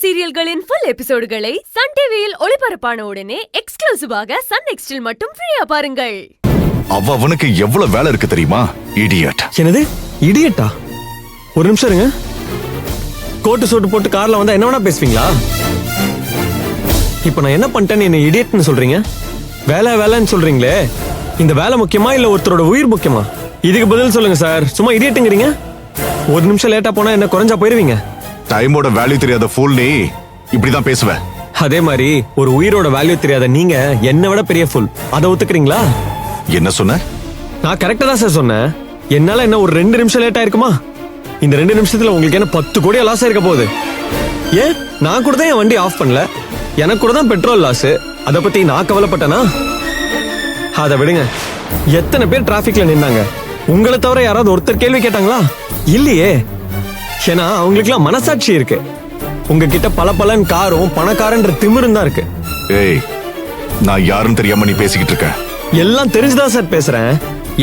சீரியல்களின் full எபிசோடுகளை Sun டிவியில் ஒளிபரப்பான உடனே எக்ஸ்க்ளூசிவாக சன் நெக்ஸ்டில் மட்டும் ஃப்ரீயா பாருங்கள். அவனுக்கு எவ்வளவு வேலை இருக்கு தெரியுமா? இடியட். என்னது இடியட்டா? ஒரு நிமிஷம் இருங்க. கோட்டு சூட்டு போட்டு கார்ல வந்தா என்ன வேணா பேசுவீங்களா? இப்ப நான் என்ன பண்ணிட்டேன்னு என்ன இடியட்னு சொல்றீங்க? வேலைன்னு சொல்றீங்களே, இந்த வேலை முக்கியமா இல்ல ஒருத்தரோட உயிர் முக்கியமா? இதுக்கு பதில் சொல்லுங்க சார். சும்மா இடியட்டுங்கிறீங்க. ஒரு நிமிஷம் லேட்டா போனா என்ன குறைஞ்சா போயிருவீங்க? டைமோட வேல்யூ தெரியாத ஃபூல் நீ இப்படிதான் பேசுவ. அதே மாதிரி ஒரு உயிரோட வேல்யூ தெரியாத நீங்க என்ன விட பெரிய ஃபுல். அதை ஒத்துக்கிறீங்களா? என்ன சொன்ன? நான் கரெக்டா தான் சார் சொன்னேன். என்னால என்ன ஒரு 2 நிமிஷம் லேட் ஆயிருக்குமா? இந்த 2 நிமிஷத்துல உங்களுக்கு என்ன 10 கோடி லாஸ் ஆயிருக்க போகுது. ஏன் நான் கூட தான் என் வண்டி ஆஃப் பண்ணல, எனக்கு கூட தான் பெட்ரோல் லாஸ். அதை பத்தி நான் கவலைப்பட்டேனா? அதை விடுங்க. எத்தனை பேர் டிராபிக்ல நின்னாங்க? உங்களை தவிர யாராவது ஒருத்தர் கேள்வி கேட்டாங்களா? இல்லையே. ஏன்னா அவங்களுக்குலாம் மனசாட்சி இருக்கு. உங்ககிட்ட பல காரும் பணக்காரன்ற திமிரும் தான் இருக்கு. ஏய், நான் யாருன்னு தெரியாம நீ பேசிக்கிட்டு இருக்க. எல்லாம் தெரிஞ்சுதான் சார் பேசுறேன்.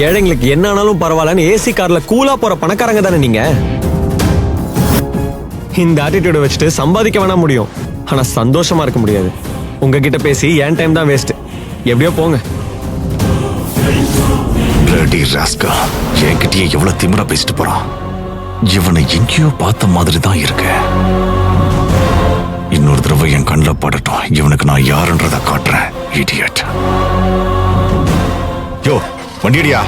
ஏழைங்களுக்கு என்ன ஆனாலும் பரவாயில்லன்னு ஏசி கார்ல கூலா போற பணக்காரங்க தானே நீங்க. இந்த ஆட்டிடியூட வச்சுட்டு சம்பாதிக்க வேணா முடியும், ஆனா சந்தோஷமா இருக்க முடியாது. உங்ககிட்ட பேசி என் டைம் தான் வேஸ்ட். எப்படியோ போங்க. என்கிட்டயே எவ்வளவு திமிரா பேசிட்டு போறான். இவனை எங்கேயோ பார்த்த மாதிரி தான் இருக்கு. இன்னொரு தடவை என் கண்ணில் படட்டும், இவனுக்கு நான் யாருன்றத காட்டுறேன். இடியட். யோ வண்டியடியா.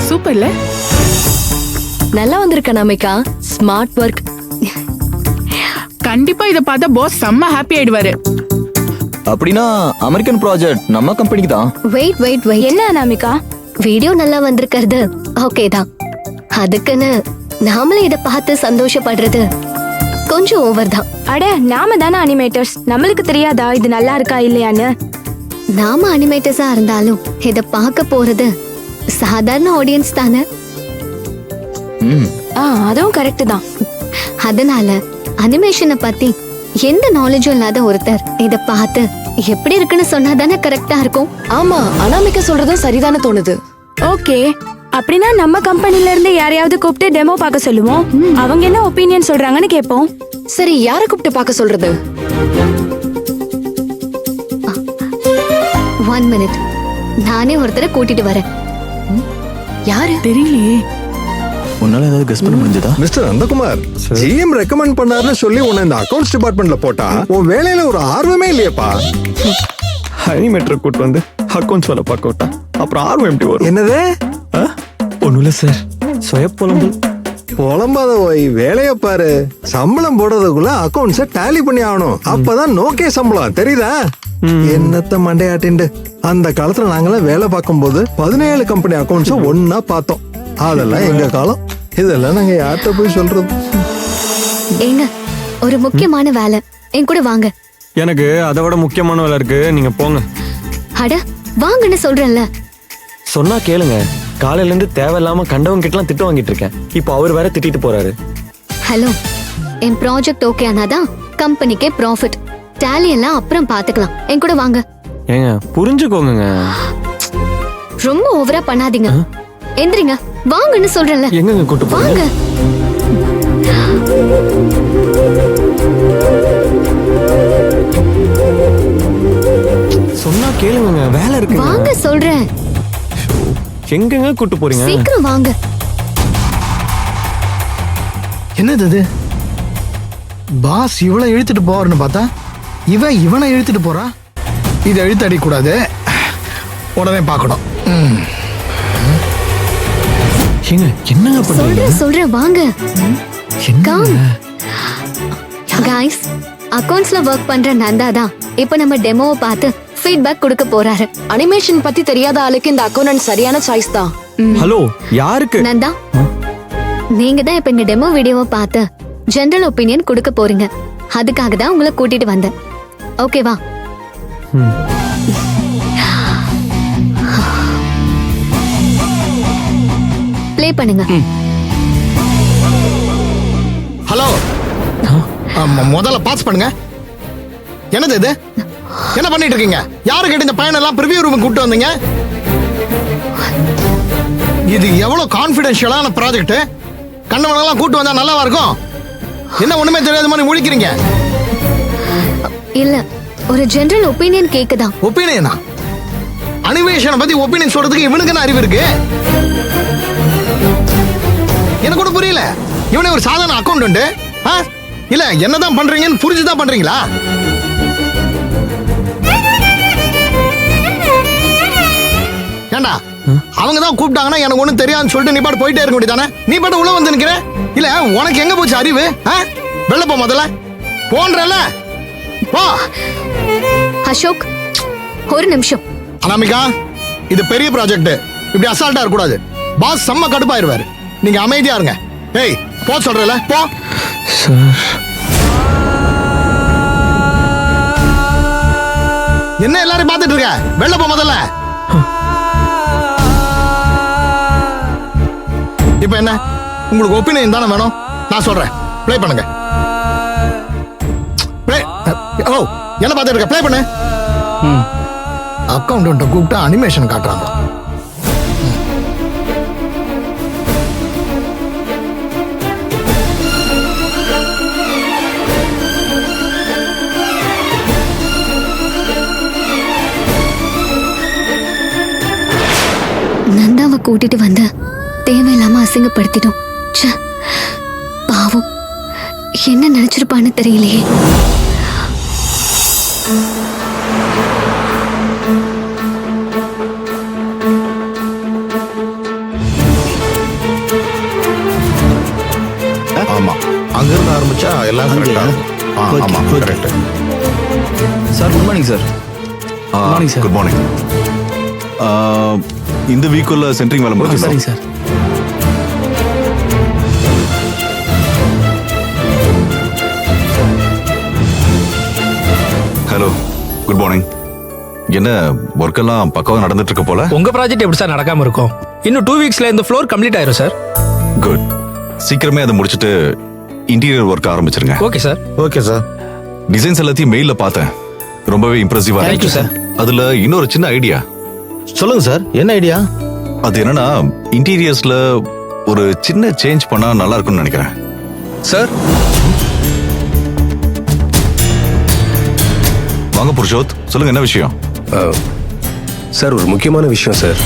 சூப்பர்ல. நல்லா வந்திருக்க நமிகா. Smart work. கண்டிப்பா இத பார்த்தா பாஸ் செம்ம ஹாப்பி ஆயிடுவாரு. அப்படினா அமெரிக்கன் ப்ராஜெக்ட் நம்ம கம்பெனிக்கு தான். வெயிட் என்ன நமிகா, வீடியோ நல்லா வந்திருக்கிறது ஓகே தான். அதுக்குன்னு நாமளே இத பார்த்து சந்தோஷப்படுறது கொஞ்சம் ஓவர் தான். அட நாம தானே அனிமேட்டர்ஸ், நம்மளுக்கு தெரியாதா இது நல்லா இருக்கா இல்லையான்னு? நாம அனிமேட்டர்ஸா இருந்தாலும் இத பார்க்க போறது சாதாரண ஆடியன்ஸ் தானே. அதுவும் கரெக்ட் தான். அதனால அனிமேஷனை பத்தி எந்த நாலேஜும் இல்லாத ஒருத்தர் இத பார்த்து எப்படி இருக்குன்னு சொன்னாதானே கரெக்டா இருக்கும். ஆமா, அனாமிகா சொல்றதும் சரிதானே தோணுது. ஓகே, அப்படின்னா நம்ம கம்பெனில இருந்து யாரையாவது கூப்பிட்டு டெமோ பார்க்க சொல்லுவோம். அவங்க என்ன ஒப்பீனியன் சொல்றாங்கன்னு கேட்போம். சரி, யாரை கூப்பிட்டு பார்க்க சொல்றது? 1 minute, நானே ஒருத்தரை கூட்டிட்டு வரேன். யாரு தெரியலையே. உன்னால ஏதாவது கெஸ் பண்ண முடிஞ்சதா? மிஸ்டர் நந்தகுமார், ஜிஎம் ரெக்கமெண்ட் பண்ணாருன்னு சொல்லி உன்னை இந்த அக்கவுண்ட்ஸ் டிபார்ட்மெண்ட்ல போட்டா உன் வேலையில ஒரு ஆர்வமே இல்லையப்பா. அனிமேட்டர் கூட்டு வந்து அக்கௌண்ட்ஸ் வேலை பார்க்க விட்டா அப்புறம் ஆர்வம் எப்படி வரும்? என்னது? ஒண்ணும் இல்ல சார், சுய புலம்பல். புலம்பாத போய் வேலைய பாரு. சம்பளம் போடுறதுக்குள்ள அக்கவுண்ட்ஸ டேலி பண்ணி ஆகணும். அப்பதான் நோக்கே சம்பளம், தெரியுதா? என்னத்த மண்டையாட்டிண்டு. அந்த காலத்துல நாங்களாம் வேலை பார்க்கும் போது 17 கம்பெனி அக்கவுண்ட்ஸ் ஒன்னா பார்த்தோம். அதெல்லாம் எங்க காலம். இதெல்லாம் நாங்க யார்கிட்ட போய் சொல்றது? ஏங்க, ஒரு முக்கியமான வேலை, என் கூட வாங்க. எனக்கு அதை விட முக்கியமான வேலை இருக்கு, நீங்க போங்க. அட வாங்கன்னு சொல்றேன்ல. சொன்னா கேளுங்க. காலையில இருந்து தேவையில்லாம கண்டவங்க கிட்டலாம் திட்டு வாங்கிட்டு இருக்கேன். இப்போ அவர் வேற திட்டிட்டு போறாரு. ஹலோ, என் ப்ராஜெக்ட் ஓகே ஆனாதான் கம்பெனிக்கே ப்ராஃபிட். டேலி எல்லாம் அப்புறம் பாத்துக்கலாம். என் கூட வாங்க. ஏங்க புரிஞ்சுக்கோங்க. ரொம்ப ஓவரா பண்ணாதீங்க. எந்திரிங்க, வாங்கன்னு சொல்றேன்ல. எங்க கூட்டு வாங்க. சொன்னா கேளுங்க, வேலை இருக்கு. வாங்க சொல்றேன். எங்கங்க கூட்டு போறீங்க? சீக்கிரம் வாங்க. என்னது இது? பாஸ் இவளை இழுத்துட்டு போவாருன்னு பார்த்தா இவனை இழுத்துட்டு போறா. இதை இழுத்து அடிக்கூடாது, உடனே பார்க்கணும். என்னங்க பண்றீங்க? சொல்றேன் வாங்க. गाइस, அக்கவுண்ட்ஸ்ல வர்க் பண்ற நந்தா தான் இப்போ நம்ம டெமோவை பார்த்து ஃபீட்பேக் கொடுக்க போறாரு. அனிமேஷன் பத்தி தெரியாத ஆளுக்கு இந்த அக்கவுண்டன்ட் சரியான சாய்ஸ் தான். ஹலோ, யாருக்கு? நந்தா, நீங்க தான் இப்ப இந்த டெமோ வீடியோவை பார்த்து ஜெனரல் ஒப்பீனியன் கொடுக்க போறீங்க. அதுக்காக தான் உங்களை கூட்டிட்டு வந்தேன். ஓகேவா? ப்ளே ப்ளே பண்ணுங்க. ஹலோ முதல்ல பாஸ் பண்ணுங்க. என்னது இது? என்ன பண்ணிட்டு இருக்கீங்க? யாரு கேட்டு இந்த பையனெல்லாம் ப்ரிவியூ ரூமுக்கு கூப்பிட்டு வந்தீங்க? இது எவ்வளவு கான்பிடென்ஷியலான ப்ராஜெக்ட். கண்ணவனெல்லாம் கூட்டு வந்தா நல்லாவா இருக்கும்? என்ன ஒண்ணுமே தெரியாத மாதிரி முழிக்கிறீங்க? இல்ல, ஒரு ஜெனரல் ஒப்பீனியன் கேக்குதான். ஒப்பீனியனா? அனிமேஷனை பத்தி ஒப்பீனியன் சொல்றதுக்கு இவனுக்கு என்ன அறிவு இருக்கு? எனக்கு கூட புரியல. இவனே ஒரு சாதாரண அக்கௌண்டன்ட். இல்ல என்னதான் பண்றீங்கன்னு புரிஞ்சுதான் பண்றீங்களா? ஏண்டா அவங்க தான் கூப்பிட்டாங்கன்னா எனக்கு ஒண்ணும் தெரியாதுன்னு சொல்லிட்டு நீ பாட்டு போயிட்டே இருக்க முடியுதானே? நீ பாட்டு உள்ள வந்து நிக்கிற. இல்ல உனக்கு எங்க போச்சு அறிவு? வெளில போ முதல்ல. போன்றல போ. அசோக், ஒரு நிமிஷம். அனாமிகா, இது பெரிய ப்ராஜெக்ட். இப்படி அசால்ட்டா இருக்க கூடாது. பாஸ் செம்ம கடுப்பாயிருவாரு. நீங்க அமைதியா இருங்க. ஏய் போ சொல்றல போ. என்ன எல்லாரும் பார்த்துட்டு இருக்க? வெளில போ முதல்ல. இப்ப என்ன உங்களுக்கு ஒப்பீனியன் தானே வேணும்? நான் சொல்றேன், ப்ளே பண்ணுங்க. ஓ என்ன பார்த்துட்டு இருக்க? ப்ளே பண்ணு. அக்கௌண்ட் கூப்பிட்டு அனிமேஷன் காட்டுறாங்க. நந்தாவை கூட்டிட்டு வந்து தேவையில்லாம அசிங்கப்படுத்திடும். ச்சே, பாவம், என்ன நினைச்சிருப்பான்னு தெரியலையே. ஆமா, அங்கிருந்து ஆரம்பிச்சா எல்லாம் correct ஆ இருக்கும். ஆமா correct. Sir good morning sir. Morning sir. Good morning. இந்த வீக்குள்ள சென்ட்ரிங் வேலை முடிச்சிருக்கோம் சார். Hello, good morning. என்ன ஒர்க் எல்லாம் பக்கவா நடந்துட்டு இருக்க போல? உங்க ப்ராஜெக்ட் எப்படி சார் நடக்காம இருக்கும்? இன்னும் 2 வீக்ஸ்ல இந்த ஃப்ளோர் கம்ப்ளீட் ஆயிரும் சார். குட். சீக்கிரமே அதை முடிச்சிட்டு இன்டீரியர் ஒர்க் ஆரம்பிச்சிருங்க. Okay sir. Okay sir. Designs எல்லாத்தையும் மெயில்ல பார்த்தேன். ரொம்பவே இம்ப்ரெசிவா Thank you, இருந்துச்சு. sir. அதுல இன்னொரு சின்ன ஐடியா. சொல்லுங்க சார், என்ன ஐடியா? அது என்னன்னா, இன்டீரியர்ஸ்ல ஒரு சின்ன சேஞ்ச் பண்ணா நல்லா இருக்கும்னு நினைக்கிறேன். சார் வாங்க புருஷோத், சொல்லுங்க என்ன விஷயம்? சார் ஒரு முக்கியமான விஷயம் சார்.